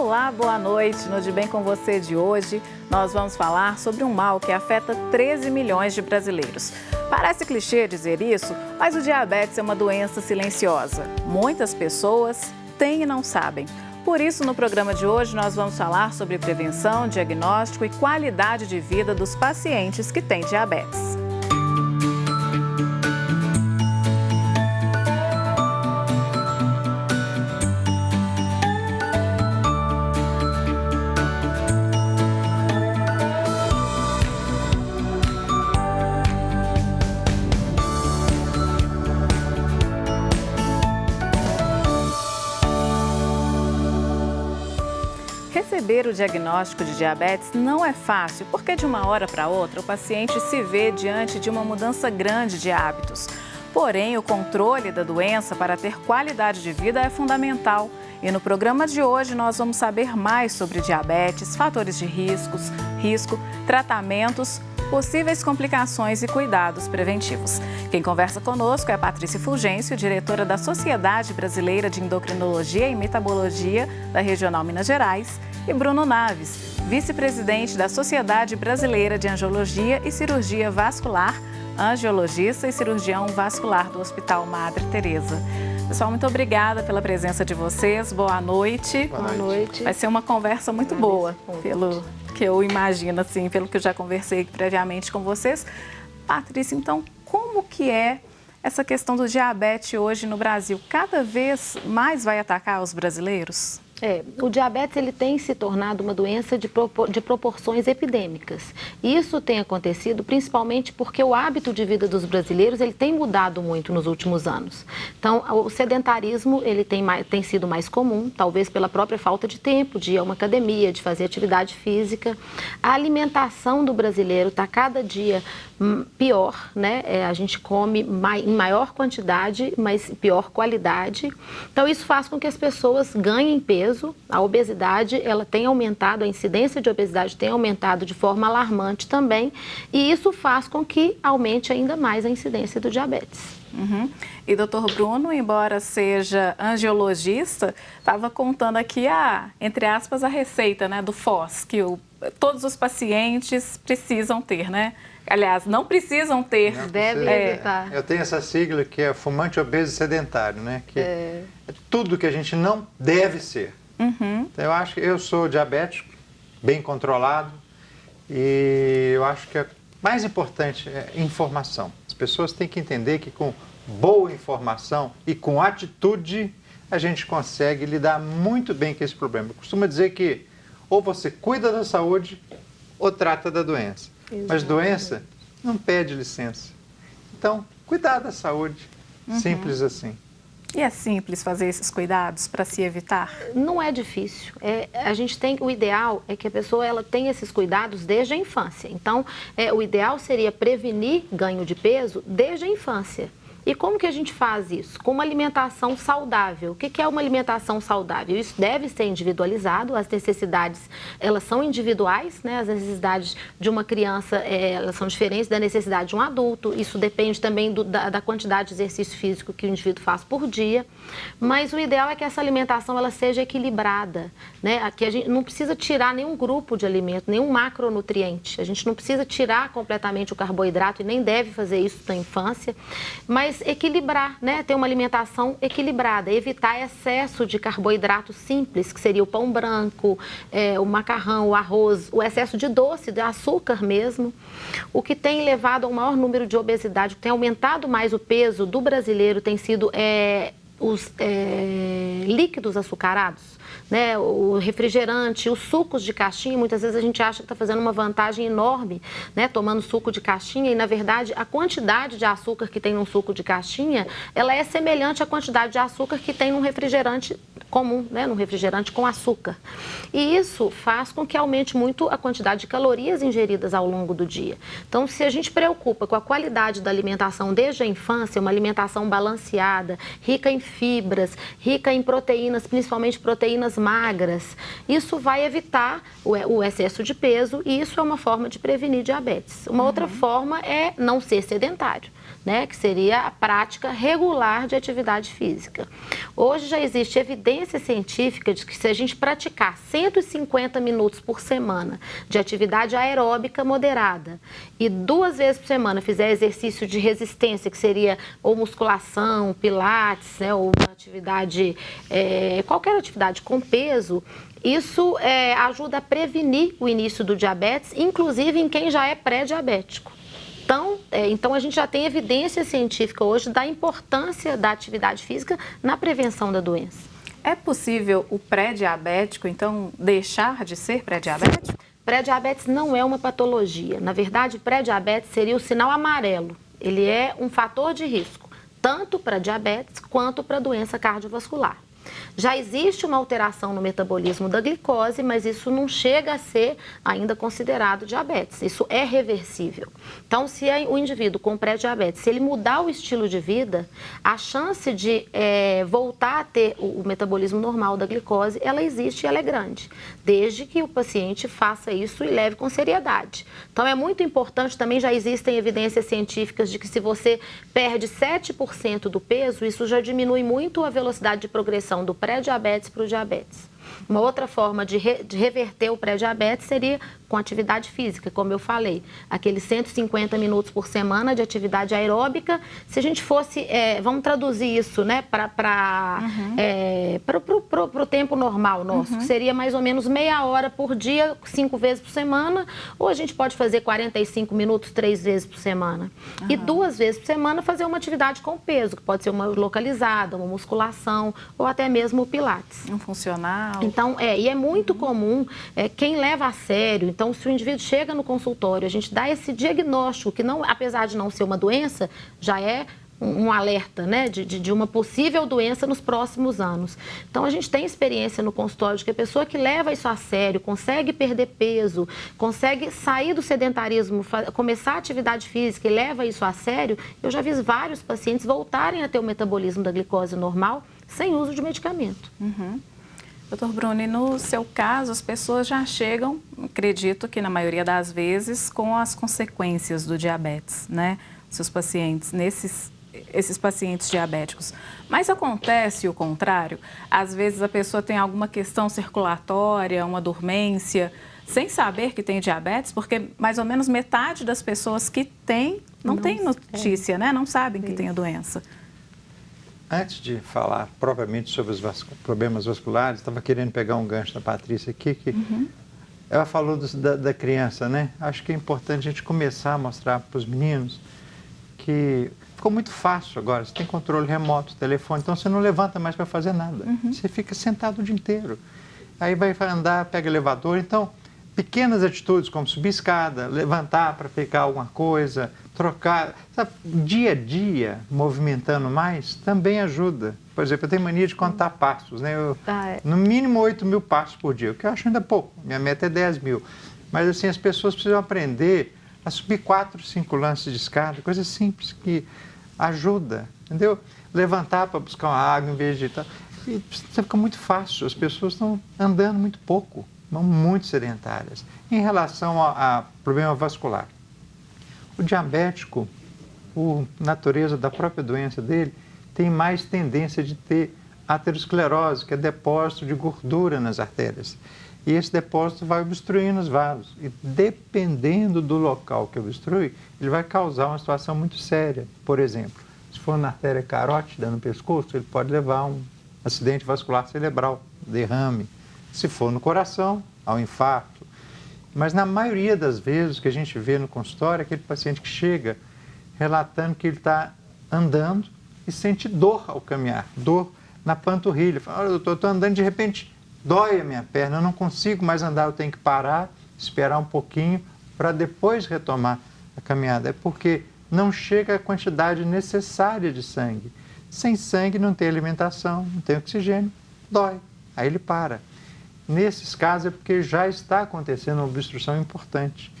Olá, boa noite. No De Bem com Você de hoje, nós vamos falar sobre um mal que afeta 13 milhões de brasileiros. Parece clichê dizer isso, mas o diabetes é uma doença silenciosa. Muitas pessoas têm e não sabem. Por isso, no programa de hoje, nós vamos falar sobre prevenção, diagnóstico e qualidade de vida dos pacientes que têm diabetes. Receber o diagnóstico de diabetes não é fácil, porque de uma hora para outra o paciente se vê diante de uma mudança grande de hábitos. Porém, o controle da doença para ter qualidade de vida é fundamental. E no programa de hoje nós vamos saber mais sobre diabetes, fatores de risco, tratamentos, possíveis complicações e cuidados preventivos. Quem conversa conosco é a Patrícia Fulgêncio, diretora da Sociedade Brasileira de Endocrinologia e Metabologia da Regional Minas Gerais, e Bruno Naves, vice-presidente da Sociedade Brasileira de Angiologia e Cirurgia Vascular, angiologista e cirurgião vascular do Hospital Madre Teresa. Pessoal, muito obrigada pela presença de vocês. Boa noite. Boa noite. Vai ser uma conversa muito boa, pelo que eu imagino, assim, pelo que eu já conversei previamente com vocês. Patrícia, então, como que é essa questão do diabetes hoje no Brasil? Cada vez mais vai atacar os brasileiros? O diabetes ele tem se tornado uma doença de proporções epidêmicas. Isso tem acontecido principalmente porque o hábito de vida dos brasileiros ele tem mudado muito nos últimos anos. Então, o sedentarismo ele tem sido mais comum, talvez pela própria falta de tempo, de ir a uma academia, de fazer atividade física. A alimentação do brasileiro está cada dia pior, né? A gente come em maior quantidade, mas pior qualidade. Então, isso faz com que as pessoas ganhem peso. A obesidade, ela tem aumentado, a incidência de obesidade tem aumentado de forma alarmante também, e isso faz com que aumente ainda mais a incidência do diabetes. E doutor Bruno, embora seja angiologista, estava contando aqui entre aspas, a receita, né, do FOS, que todos os pacientes precisam ter, né? Aliás, não precisam ter. Deve evitar. Eu tenho essa sigla que é fumante obeso sedentário, né? Que é tudo que a gente não deve ser. Então, eu acho que eu sou diabético, bem controlado, e eu acho que o mais importante é informação. As pessoas têm que entender que com boa informação e com atitude a gente consegue lidar muito bem com esse problema. Eu costumo dizer que ou você cuida da saúde ou trata da doença. Exatamente. Mas doença não pede licença. Então, cuidar da saúde, simples assim. E é simples fazer esses cuidados para se evitar? Não é difícil. O ideal é que a pessoa ela tenha esses cuidados desde a infância. Então, o ideal seria prevenir ganho de peso desde a infância. E como que a gente faz isso? Com uma alimentação saudável. O que é uma alimentação saudável? Isso deve ser individualizado, as necessidades, elas são individuais, né? As necessidades de uma criança, elas são diferentes da necessidade de um adulto. Isso depende também da quantidade de exercício físico que o indivíduo faz por dia. Mas o ideal é que essa alimentação, ela seja equilibrada, né? Que a gente não precisa tirar nenhum grupo de alimento, nenhum macronutriente. A gente não precisa tirar completamente o carboidrato e nem deve fazer isso na infância, mas equilibrar, né? Ter uma alimentação equilibrada, evitar excesso de carboidrato simples, que seria o pão branco, o macarrão, o arroz, o excesso de doce, de açúcar mesmo. O que tem levado ao maior número de obesidade, o que tem aumentado mais o peso do brasileiro tem sido os líquidos açucarados. Né, o refrigerante, os sucos de caixinha, muitas vezes a gente acha que está fazendo uma vantagem enorme, né, tomando suco de caixinha, e na verdade a quantidade de açúcar que tem num suco de caixinha, ela é semelhante à quantidade de açúcar que tem num refrigerante comum, né, num refrigerante com açúcar. E isso faz com que aumente muito a quantidade de calorias ingeridas ao longo do dia. Então, se a gente preocupa com a qualidade da alimentação desde a infância, uma alimentação balanceada, rica em fibras, rica em proteínas, principalmente proteínas magras. Isso vai evitar o excesso de peso e isso é uma forma de prevenir diabetes. Uma outra forma é não ser sedentário, né, que seria a prática regular de atividade física. Hoje já existe evidência científica de que se a gente praticar 150 minutos por semana de atividade aeróbica moderada e 2 vezes por semana fizer exercício de resistência, que seria ou musculação, pilates, né, ou uma atividade, qualquer atividade com peso, isso ajuda a prevenir o início do diabetes, inclusive em quem já é pré-diabético. Então, a gente já tem evidência científica hoje da importância da atividade física na prevenção da doença. É possível o pré-diabético, então, deixar de ser pré-diabético? Pré-diabetes não é uma patologia. Na verdade, pré-diabetes seria o sinal amarelo. Ele é um fator de risco, tanto para diabetes quanto para doença cardiovascular. Já existe uma alteração no metabolismo da glicose, mas isso não chega a ser ainda considerado diabetes. Isso é reversível. Então, se o indivíduo com pré-diabetes, se ele mudar o estilo de vida, a chance de voltar a ter o metabolismo normal da glicose, ela existe e ela é grande, desde que o paciente faça isso e leve com seriedade. Então, é muito importante, também já existem evidências científicas de que se você perde 7% do peso, isso já diminui muito a velocidade de progressão do pré-diabetes para o diabetes. Uma outra forma de reverter o pré-diabetes seria com atividade física, como eu falei, aqueles 150 minutos por semana de atividade aeróbica. Se a gente fosse, vamos traduzir isso, né, para o tempo normal nosso, que seria mais ou menos meia hora por dia, 5 vezes por semana, ou a gente pode fazer 45 minutos 3 vezes por semana. E 2 vezes por semana fazer uma atividade com peso, que pode ser uma localizada, uma musculação, ou até mesmo o pilates. Um funcional. Então, e é muito comum, quem leva a sério, então se o indivíduo chega no consultório, a gente dá esse diagnóstico, que não, apesar de não ser uma doença, já é um alerta, né, de uma possível doença nos próximos anos. Então, a gente tem experiência no consultório de que a pessoa que leva isso a sério, consegue perder peso, consegue sair do sedentarismo, começar a atividade física e leva isso a sério, eu já vi vários pacientes voltarem a ter o metabolismo da glicose normal sem uso de medicamento. Doutor Bruno, e no seu caso, as pessoas já chegam, acredito que na maioria das vezes, com as consequências do diabetes, né? Seus pacientes, esses pacientes diabéticos. Mas acontece o contrário? Às vezes a pessoa tem alguma questão circulatória, uma dormência, sem saber que tem diabetes, porque mais ou menos metade das pessoas que tem, não tem notícia, né? Não sabem que tem a doença. Antes de falar propriamente sobre os problemas vasculares, estava querendo pegar um gancho da Patrícia aqui, que ela falou da criança, né? Acho que é importante a gente começar a mostrar para os meninos que ficou muito fácil agora. Você tem controle remoto, telefone, então você não levanta mais para fazer nada. Você fica sentado o dia inteiro. Aí vai andar, pega elevador. Então, pequenas atitudes como subir escada, levantar para pegar alguma coisa, trocar, sabe, dia a dia, movimentando mais, também ajuda. Por exemplo, eu tenho mania de contar passos, né? No mínimo 8.000 passos por dia, o que eu acho ainda pouco. Minha meta é 10.000. Mas assim, as pessoas precisam aprender a subir 4, 5 lances de escada, coisa simples que ajuda, entendeu? Levantar para buscar uma água em vez de... E fica muito fácil, as pessoas estão andando muito pouco, estão muito sedentárias. Em relação a problema vascular, o diabético, por natureza da própria doença dele, tem mais tendência de ter aterosclerose, que é depósito de gordura nas artérias. E esse depósito vai obstruindo os vasos. E dependendo do local que obstrui, ele vai causar uma situação muito séria. Por exemplo, se for na artéria carótida, no pescoço, ele pode levar a um acidente vascular cerebral, derrame. Se for no coração, ao infarto. Mas na maioria das vezes que a gente vê no consultório, é aquele paciente que chega relatando que ele está andando e sente dor ao caminhar, dor na panturrilha. Fala, olha, doutor, eu estou andando, de repente dói a minha perna, eu não consigo mais andar, eu tenho que parar, esperar um pouquinho para depois retomar a caminhada. É porque não chega a quantidade necessária de sangue. Sem sangue não tem alimentação, não tem oxigênio, dói, aí ele para. Nesses casos é porque já está acontecendo uma obstrução importante.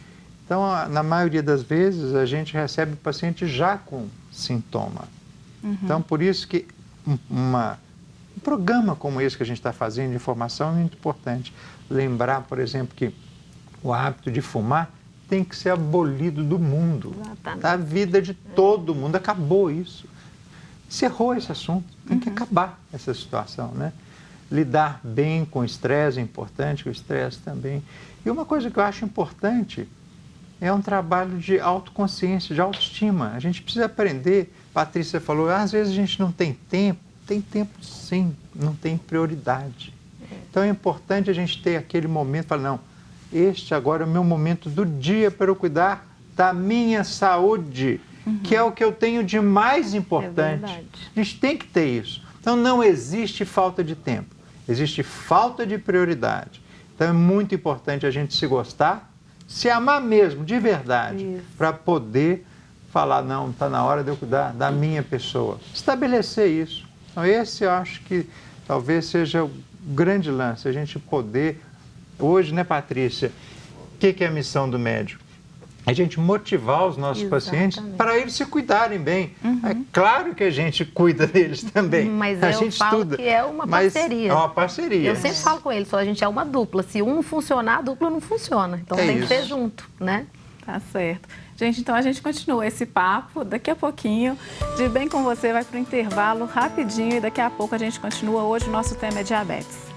Então, na maioria das vezes, a gente recebe o paciente já com sintoma. Então, por isso que um programa como esse que a gente está fazendo de informação é muito importante. Lembrar, por exemplo, que o hábito de fumar tem que ser abolido do mundo, da vida de todo mundo. Acabou isso. Encerrou esse assunto. Tem que acabar essa situação, né? Lidar bem com o estresse é importante, o estresse também. E uma coisa que eu acho importante é um trabalho de autoconsciência, de autoestima. A gente precisa aprender. Patrícia falou, às vezes a gente não tem tempo. Tem tempo sim, não tem prioridade. Então é importante a gente ter aquele momento, falar, não, este agora é o meu momento do dia para eu cuidar da minha saúde, que é o que eu tenho de mais importante. A gente tem que ter isso. Então não existe falta de tempo, existe falta de prioridade. Então é muito importante a gente se gostar, se amar mesmo, de verdade, para poder falar, não, está na hora de eu cuidar da minha pessoa. Estabelecer isso. Então esse eu acho que talvez seja o grande lance, a gente poder... Hoje, né, Patrícia, o que é a missão do médico? A gente motivar os nossos pacientes para eles se cuidarem bem. É claro que a gente cuida deles também. Mas a eu gente falo estuda, que é uma parceria. É uma parceria. Eu sempre falo com eles, a gente é uma dupla. Se um não funcionar, a dupla não funciona. Então tem que ser junto, né? Tá certo. Gente, então a gente continua esse papo daqui a pouquinho. De Bem com Você vai para o intervalo rapidinho e daqui a pouco a gente continua. Hoje o nosso tema é diabetes.